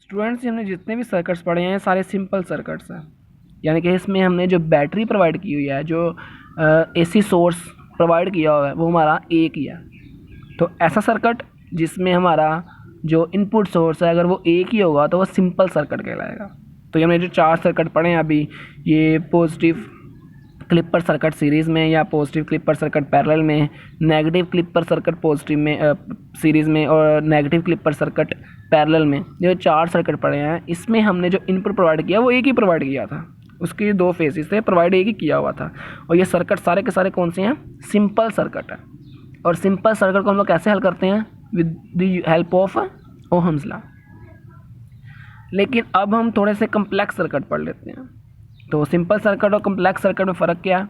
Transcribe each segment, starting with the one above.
Students हमने जितने भी सर्किट्स पढ़े हैं सारे सिंपल सर्किट्स हैं, यानी कि इसमें हमने जो बैटरी प्रोवाइड की हुई है, जो एसी सोर्स प्रोवाइड किया हुआ है वो हमारा एक ही है। तो ऐसा सर्किट जिसमें हमारा जो इनपुट सोर्स है अगर वो एक ही होगा तो वो सिंपल सर्किट कहलाएगा। तो ये हमने जो 4 सर्किट पढ़े हैं अभी, ये पॉजिटिव क्लिपर सर्किट सीरीज़ में या पॉजिटिव क्लिपर सर्किट पैरेलल में, नेगेटिव क्लिपर सर्किट पॉजिटिव में सीरीज़ में और नेगेटिव क्लिपर सर्किट पैरेलल में, जो 4 सर्किट पढ़े हैं इसमें हमने जो इनपुट प्रोवाइड किया वो एक ही प्रोवाइड किया था। उसके 2 फेसेस थे, प्रोवाइड एक ही किया हुआ था। और ये सर्किट सारे के सारे कौन से हैं? सिंपल सर्किट है। और सिंपल सर्किट को हम लोग कैसे हल करते हैं? With the help of Ohm's law. लेकिन अब हम थोड़े से कम्प्लेक्स सर्किट पढ़ लेते हैं। तो सिंपल सर्किट और कम्प्लेक्स सर्किट में फ़र्क क्या है?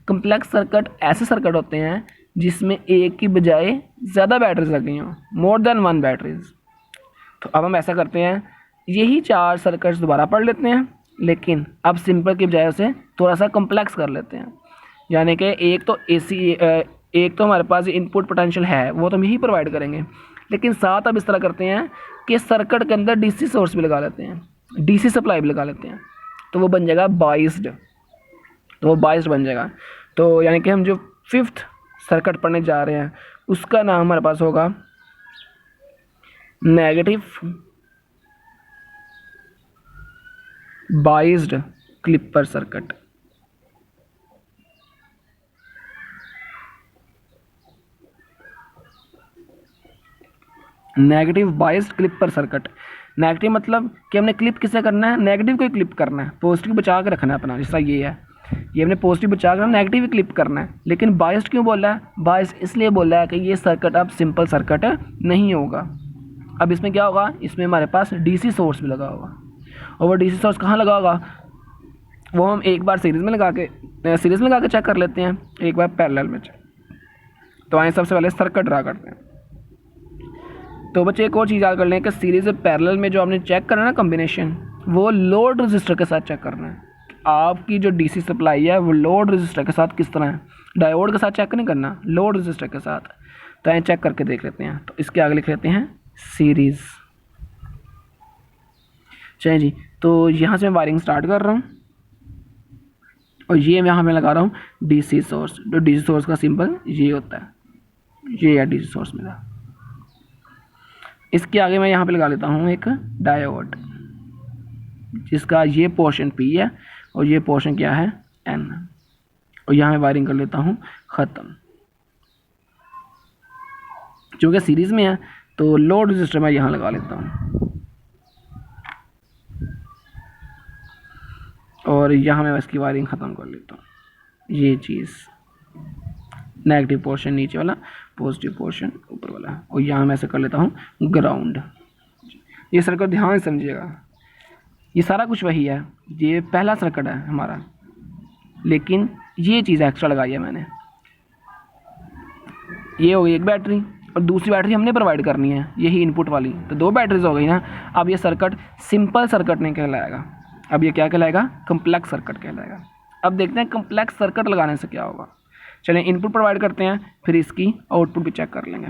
कम्प्लेक्स सर्किट ऐसे सर्किट होते हैं जिसमें एक की बजाय ज़्यादा बैटरीज लगी हों, मोर देन 1 बैटरीज। तो अब हम ऐसा करते हैं, यही 4 सर्किट्स दोबारा पढ़ लेते हैं, लेकिन अब सिंपल की बजाय उसे थोड़ा सा कम्प्लेक्स कर लेते हैं। यानी कि एक तो हमारे पास इनपुट पोटेंशियल है वो तो हम यही प्रोवाइड करेंगे, लेकिन साथ अब इस तरह करते हैं कि सर्किट के अंदर डीसी सोर्स भी लगा लेते हैं, डीसी सप्लाई भी लगा लेते हैं। तो वो बन जाएगा बाइस्ड, तो वो बाइस्ड बन जाएगा। तो यानी कि हम जो 5th सर्किट पढ़ने जा रहे हैं उसका नाम हमारे पास होगा negative biased clipper circuit. Negative biased clipper circuit. Negative मतलब कि हमने क्लिप किसे करना है? नेगेटिव को ही क्लिप करना है, पॉजिटिव बचा के रखना है अपना। जैसा ये है, ये हमने पॉजिटिव बचा कर नेगेटिव ही क्लिप करना है। लेकिन बाइस्ड क्यों बोला है? बाइस्ड इसलिए बोला है कि ये सर्किट अब सिंपल सर्किट नहीं होगा। अब इसमें क्या होगा? इसमें हमारे पास डीसी सोर्स भी लगा होगा। और वो डीसी सोर्स कहाँ लगा होगा? वो हम एक बार सीरीज़ में लगा के चेक कर लेते हैं, एक बार पैरेलल में चेक। तो आए सबसे पहले सर्किट ड्रा करते हैं। तो बच्चे एक और चीज़ याद कर लें कि सीरीज़ और पैरेलल में जो आपने चेक करना है ना कॉम्बिनेशन, वो लोड रजिस्टर के साथ चेक करना है। आपकी जो डीसी सप्लाई है वो लोड रजिस्टर के साथ किस तरह है, डायोड के साथ चेक नहीं करना, लोड रजिस्टर के साथ। तो यहाँ चेक करके देख लेते हैं। तो इसके आगे लिख लेते हैं सीरीज़। चलिए जी, तो यहाँ से मैं वायरिंग स्टार्ट कर रहा हूँ और ये यहाँ मैं लगा रहा हूँ डीसी सोर्स। जो डीसी सोर्स का सिंबल ये होता है, ये है डीसी सोर्स मेरा। इसके आगे मैं यहाँ पे लगा लेता हूँ एक डायोड, जिसका ये पोर्शन P है और ये पोर्शन क्या है? N। और यहाँ मैं वायरिंग कर लेता हूँ ख़त्म। जो कि सीरीज़ में है तो लोड रजिस्टर मैं यहाँ लगा लेता हूँ और यहाँ मैं इसकी वायरिंग ख़त्म कर लेता हूँ। ये चीज़ नेगेटिव पोर्शन नीचे वाला, पॉजिटिव पोर्शन ऊपर वाला। और यहाँ मैं ऐसे कर लेता हूँ ग्राउंड। ये सर्किट ध्यान से समझिएगा, ये सारा कुछ वही है, ये पहला सर्किट है हमारा, लेकिन ये चीज़ एक्स्ट्रा लगाई है मैंने। ये हो गई एक बैटरी और दूसरी बैटरी हमने प्रोवाइड करनी है, यही इनपुट वाली। तो 2 बैटरीज हो गई ना। अब ये सर्किट सिंपल सर्किट नहीं कहलाएगा, अब ये क्या कहलाएगा? कम्प्लेक्स सर्किट कहलाएगा। अब देखते हैं कम्प्लेक्स सर्किट लगाने से क्या होगा। चलें इनपुट प्रोवाइड करते हैं, फिर इसकी आउटपुट भी चेक कर लेंगे।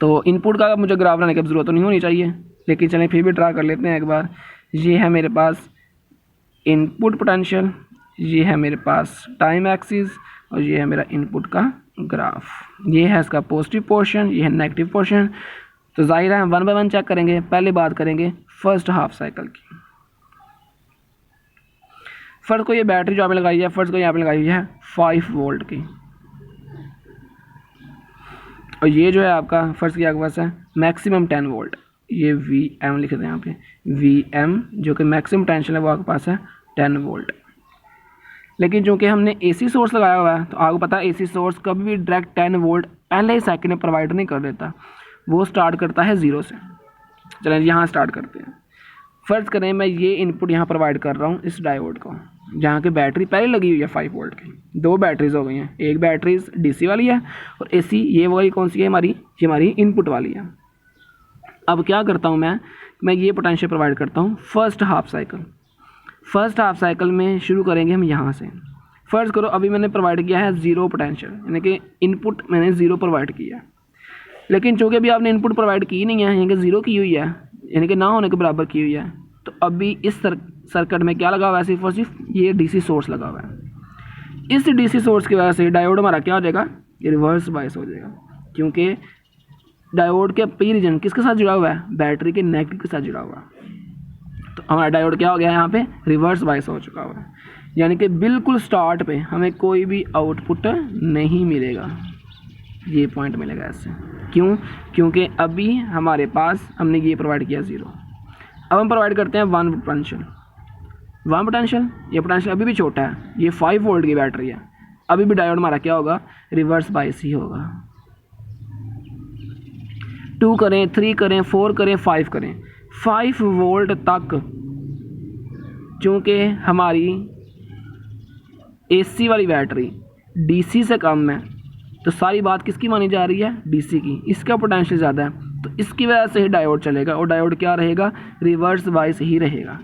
तो इनपुट का मुझे ग्राफ बनाने की ज़रूरत तो नहीं होनी चाहिए, लेकिन चलें फिर भी ड्रा कर लेते हैं एक बार। ये है मेरे पास इनपुट पोटेंशियल, ये है मेरे पास टाइम एक्सिस और ये है मेरा इनपुट का ग्राफ। ये है इसका पॉजिटिव पोर्शन, ये है नेगेटिव पोर्शन। तो जाहिर है हम 1 बाय 1 चेक करेंगे। पहले बात करेंगे फर्स्ट हाफ साइकिल की। फर्स्ट को ये बैटरी जो आपने लगाई है, फर्स्ट को यहाँ पे लगाई है 5 वोल्ट की। और ये जो है आपका फर्स्ट की आपके पास है मैक्सिमम 10 वोल्ट। ये VM लिखे थे यहाँ पे, VM जो कि मैक्सिमम पोटेंशियल है वो आपके पास है 10 वोल्ट। लेकिन चूँकि हमने AC सोर्स लगाया हुआ है तो आपको पता है AC सोर्स कभी भी डायरेक्ट 10 वोल्ट पहले ही सेकंड में प्रोवाइड नहीं कर देता, वो स्टार्ट करता है 0 से। चलें यहाँ स्टार्ट करते हैं। फ़र्ज़ करें मैं ये इनपुट यहाँ प्रोवाइड कर रहा हूँ इस डायोड को, जहाँ की बैटरी पहले लगी हुई है 5 वोल्ट की। 2 बैटरीज हो गई हैं, एक बैटरीज DC वाली है और AC ये वाली कौन सी है हमारी? ये हमारी इनपुट वाली है। अब क्या करता हूँ मैं ये पोटेंशियल प्रोवाइड करता हूँ first half cycle. First half cycle में शुरू करेंगे हम यहाँ से। फ़र्ज़ करो अभी मैंने प्रोवाइड किया है 0 पोटेंशियल, यानी कि इनपुट मैंने 0 प्रोवाइड किया है। लेकिन चूँकि अभी आपने इनपुट प्रोवाइड की नहीं है, यानी कि 0 की हुई है, यानी कि ना होने के बराबर की हुई है। तो अभी इस सर्किट में क्या लगा हुआ है, सिर्फ और सिर्फ ये डीसी सोर्स लगा हुआ है। इस डीसी सोर्स की वजह से डायोड हमारा क्या हो जाएगा, ये रिवर्स बायस हो जाएगा, क्योंकि डायोड के पी रीजन किसके साथ जुड़ा हुआ है, बैटरी के नेगेटिव के साथ जुड़ा हुआ है। तो हमारा डायोड क्या हो गया है, यहाँ पे रिवर्स बायस हो चुका हुआ है, यानी कि बिल्कुल स्टार्ट पे हमें कोई भी आउटपुट नहीं मिलेगा, ये पॉइंट मिलेगा ऐसे। क्यों, क्योंकि अभी हमारे पास हमने ये प्रोवाइड किया 0। अब हम प्रोवाइड करते हैं 1 पोटेंशियल। 1 पोटेंशियल, ये पोटेंशियल अभी भी छोटा है, ये 5 वोल्ट की बैटरी है, अभी भी डायोड हमारा क्या होगा, रिवर्स बायस ही होगा। 2 करें, 3 करें, 4 करें, 5 करें, 5 वोल्ट तक चूँकि हमारी एसी वाली बैटरी डीसी से कम है, तो सारी बात किसकी मानी जा रही है, डीसी की। इसका पोटेंशियल ज़्यादा है, तो इसकी वजह से ही डायोड चलेगा, और डायोड क्या रहेगा, रिवर्स बायस ही रहेगा।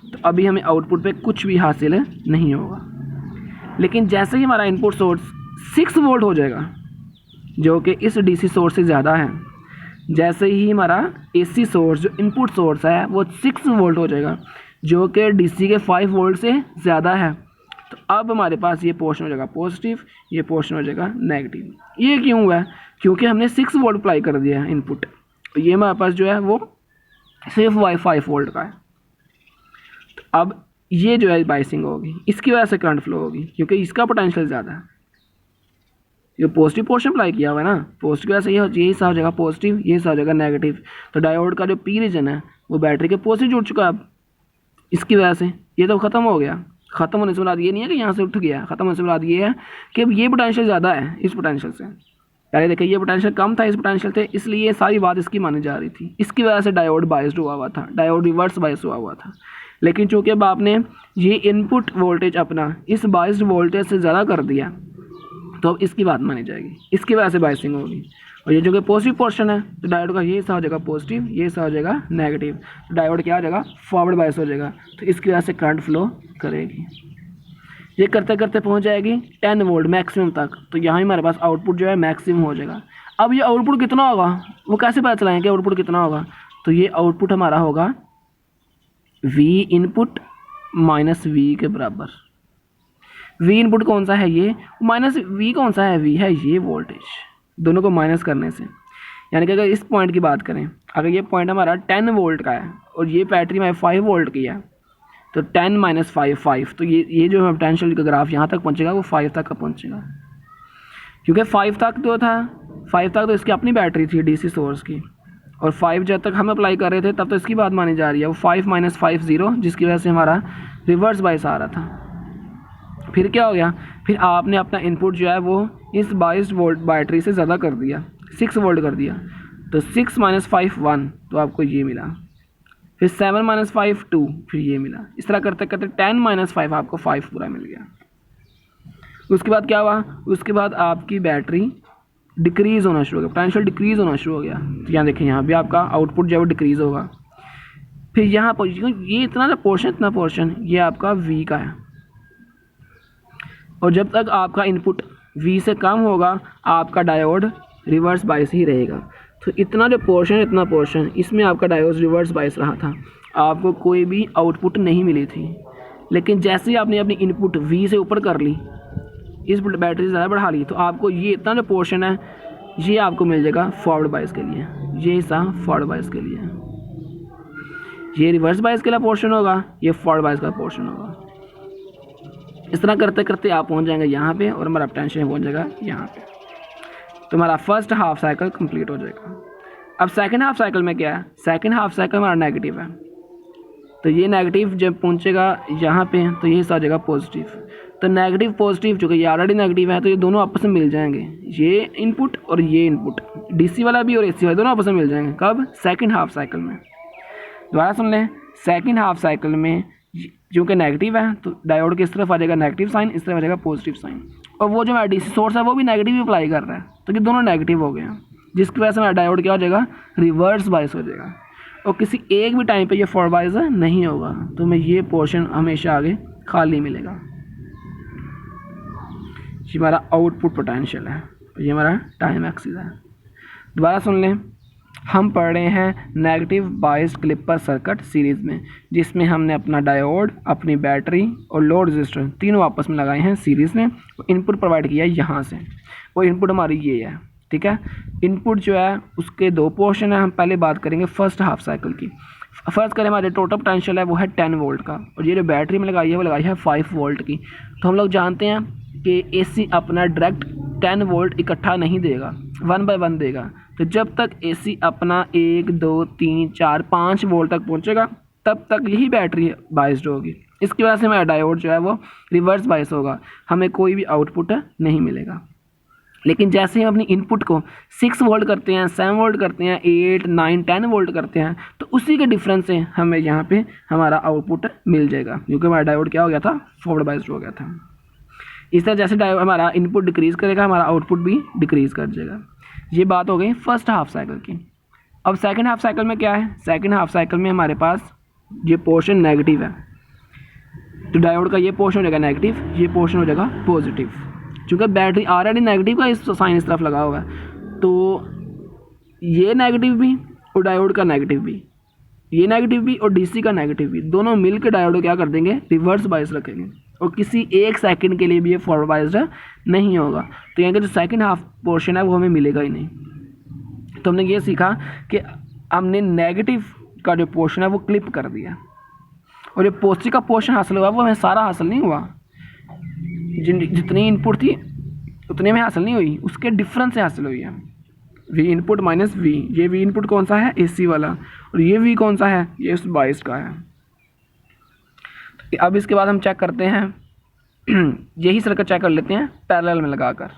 तो अभी हमें आउटपुट पे कुछ भी हासिल नहीं होगा। लेकिन जैसे ही हमारा इनपुट सोर्स 6 वोल्ट हो जाएगा, जो कि इस डीसी सोर्स से ज़्यादा है, जैसे ही हमारा एसी सोर्स जो इनपुट सोर्स है वो 6 वोल्ट हो जाएगा, जो कि डीसी के 5 वोल्ट से ज़्यादा है, तो अब हमारे पास ये पोर्शन हो जाएगा पॉजिटिव, ये पोर्शन हो जाएगा नेगेटिव। ये क्यों हुआ है, क्योंकि हमने 6 वोल्ट अप्लाई कर दिया है इनपुट, तो ये हमारे पास जो है वो सिर्फ 5 वोल्ट का है। तो अब ये जो है बायसिंग होगी, इसकी वजह से करंट फ्लो होगी, क्योंकि इसका पोटेंशियल ज़्यादा है। ये पॉजिटिव पोर्शन अप्लाई किया हुआ है ना, पॉजिटिव वजह से ये हिस्सा हो जाएगा पॉजिटिव, ये हिस्सा हो जाएगा नेगेटिव। तो डायोड का जो पी रीजन है वो बैटरी के पॉजिटिव जुड़ चुका है। अब इसकी वजह से ये तो ख़त्म हो गया। ख़त्म होने से मुराद ये नहीं है कि यहाँ से उठ गया, ख़त्म होने से मुराद ये है कि अब ये पोटेंशियल ज़्यादा है इस पोटेंशियल से। पहले देखिए ये पोटेंशियल कम था इस पोटेंशियल से, इसलिए सारी बात इसकी मानी जा रही थी। इसकी वजह से डायोड बायस्ड हुआ था, डायोड रिवर्स बायस हुआ था। लेकिन चूँकि अब आपने ये इनपुट वोल्टेज अपना इस बायस्ड वोल्टेज से ज़्यादा कर दिया, तो अब इसकी बात मानी जाएगी, इसकी वजह से बायसिंग होगी। और ये जो कि पॉजिटिव पोर्शन है, तो डायोड का ये हिस्सा हो जाएगा पॉजिटिव, ये हिस्सा हो जाएगा नेगेटिव। तो डायोड क्या हो जाएगा, फॉरवर्ड बायस हो जाएगा, तो इसकी वजह से करंट फ्लो करेगी। ये करते करते पहुंच जाएगी 10 वोल्ट मैक्सिमम तक। तो यहाँ हमारे पास आउटपुट जो है मैक्सिमम हो जाएगा। अब ये आउटपुट कितना होगा, वो कैसे पता चलाएंगे कि आउटपुट कितना होगा, तो ये आउटपुट हमारा होगा V इनपुट माइनस V के बराबर। V इनपुट कौन सा है, ये माइनस V कौन सा है, V है ये वोल्टेज, दोनों को माइनस करने से। यानी कि अगर इस पॉइंट की बात करें, अगर ये पॉइंट हमारा 10 वोल्ट का है और ये बैटरी हमारी 5 वोल्ट की है, तो 10 माइनस 5, तो ये जो पोटेंशियल का ग्राफ यहाँ तक पहुँचेगा वो 5 तक का पहुँचेगा। क्योंकि 5 तक जो था, 5 तक तो इसकी अपनी बैटरी थी डीसी सोर्स की, और 5 जब तक हम अप्लाई कर रहे थे तब तो इसकी बात मानी जा रही है। वो 5 माइनस 5 0, जिसकी वजह से हमारा रिवर्स बायस आ रहा था। फिर क्या हो गया, फिर आपने अपना इनपुट जो है वो इस 22 वोल्ट बैटरी से ज़्यादा कर दिया, 6 वोल्ट कर दिया, तो 6 माइनस 5 1, तो आपको ये मिला। फिर 7 माइनस 5 2, फिर ये मिला। इस तरह करते करते 10 माइनस 5 आपको 5 पूरा मिल गया। उसके बाद क्या हुआ, उसके बाद आपकी बैटरी डिक्रीज़ होना शुरू हो गया, पोटेंशियल डिक्रीज़ होना शुरू हो गया। तो यहाँ देखें, यहाँ भी आपका आउटपुट जो है वो डिक्रीज़ होगा। फिर यहाँ पर ये इतना पोर्शन ये आपका V का है, और जब तक आपका इनपुट V से कम होगा आपका डायोड रिवर्स बायस ही रहेगा। तो इतना पोर्शन इसमें आपका डायोड रिवर्स बायस रहा था, आपको कोई भी आउटपुट नहीं मिली थी। लेकिन जैसे ही आपने अपनी इनपुट V से ऊपर कर ली, इस बैटरी से ज़्यादा बढ़ा ली, तो आपको ये इतना जो पोर्शन है ये आपको मिल जाएगा फॉरवर्ड बायस के लिए। ये हिस्सा फॉरवर्ड बायस के लिए, ये रिवर्स बायस के लिए पोर्शन होगा, ये फॉरवर्ड बायस का पोर्शन होगा। इस तरह करते करते आप पहुंच जाएंगे यहाँ पे, और हमारा पोटेंशियल पहुंच जाएगा यहाँ पे। तो हमारा फर्स्ट हाफ साइकिल कंप्लीट हो जाएगा। अब सेकंड हाफ साइकिल में क्या है, सेकंड हाफ साइकिल हमारा नेगेटिव है, तो ये नेगेटिव जब पहुंचेगा यहाँ पे, तो ये हिस्सा हो जाएगा पॉजिटिव। तो नेगेटिव पॉजिटिव, चूँकि ये ऑलरेडी नेगेटिव है, तो ये दोनों आपस में मिल जाएंगे, ये इनपुट और ये इनपुट, डीसी वाला भी और एसी वाला, दोनों आपस में मिल जाएंगे। कब, सेकंड हाफ साइकिल में। दोबारा सुन लें, सेकंड हाफ साइकिल में क्योंकि नेगेटिव है, तो डायोड किस तरफ आ जाएगा, नेगेटिव साइन, इस तरफ आ जाएगा पॉजिटिव साइन। और वो जो हमारा डीसी सोर्स है वो भी नेगेटिव ही अप्लाई कर रहा है, तो ये दोनों नेगेटिव हो गए हैं, जिसकी वजह से हमारा डायोड क्या हो जाएगा, रिवर्स बायस हो जाएगा। और किसी एक भी टाइम पे ये फॉरवर्ड बायस नहीं होगा, तो हमें ये पोर्शन हमेशा आगे खाली मिलेगा। ये हमारा आउटपुट पोटेंशियल है, ये हमारा टाइम एक्सिस है। दोबारा सुन लें, हम पढ़ रहे हैं negative biased clipper circuit series में, जिसमें हमने अपना डायोड, अपनी बैटरी और लोड रेजिस्टर तीनों आपस में लगाए हैं सीरीज़ में। इनपुट प्रोवाइड किया है यहाँ से, वो इनपुट हमारी ये है, ठीक है। इनपुट जो है उसके दो पोर्शन है। हम पहले बात करेंगे फर्स्ट हाफ साइकिल की। फर्स्ट करें, हमारे टोटल पोटेंशियल है वो है 10 वोल्ट का, और ये जो बैटरी में लगाई है वो लगाई है 5 वोल्ट की। तो हम लोग जानते हैं कि एसी अपना डायरेक्ट 10 वोल्ट इकट्ठा नहीं देगा, 1 बाय 1 देगा। तो जब तक एसी अपना 1 2 3 4 5 वोल्ट तक पहुंचेगा तब तक यही बैटरी बायस्ड होगी। इसकी वजह से हमारा डायोड जो है वो रिवर्स बायस होगा, हमें कोई भी आउटपुट नहीं मिलेगा। लेकिन जैसे हम अपनी इनपुट को 6 वोल्ट करते हैं, 7 वोल्ट करते हैं, 8 9 10 वोल्ट करते हैं, तो उसी के डिफरेंस से हमें यहाँ पे हमारा आउटपुट मिल जाएगा, क्योंकि हमारा डायोड क्या हो गया था, फॉरवर्ड बायस्ड हो गया था। इस तरह जैसे डायोड हमारा इनपुट डिक्रीज़ करेगा, हमारा आउटपुट भी डिक्रीज़ कर जाएगा। ये बात हो गई फर्स्ट हाफ साइकिल की। अब सेकेंड हाफ साइकिल में क्या है, सेकेंड हाफ साइकिल में हमारे पास ये पोर्शन नेगेटिव है, तो डायोड का ये पोर्शन हो जाएगा नेगेटिव, ये पोर्शन हो जाएगा पॉजिटिव। चूँकि बैटरी ऑलरेडी नेगेटिव का इस साइन इस तरफ लगा हुआ है, तो ये नेगेटिव भी और डायोड का नेगेटिव भी, ये नेगेटिव भी और डीसी का नेगेटिव भी, दोनों मिलकर डायोड क्या कर देंगे, रिवर्स बायस रखेंगे, और किसी एक सेकंड के लिए भी ये फॉरवर्ड बायस्ड नहीं होगा। तो यहाँ का जो सेकंड हाफ पोर्शन है वो हमें मिलेगा ही नहीं। तो हमने ये सीखा कि हमने नेगेटिव का जो पोर्शन है वो क्लिप कर दिया, और जो पॉजिटिव का पोर्शन हासिल हुआ वो हमें सारा हासिल नहीं हुआ, जितनी इनपुट थी उतने में हासिल नहीं हुई, उसके डिफरेंस से हासिल हुई है। वी इनपुट माइनस वी, ये वी इनपुट कौन सा है, एसी वाला, और ये वी कौन सा है, ये उस बायस का है। अब इसके बाद हम चेक करते हैं यही सर्किट चेक कर लेते हैं पैरेलल में लगाकर।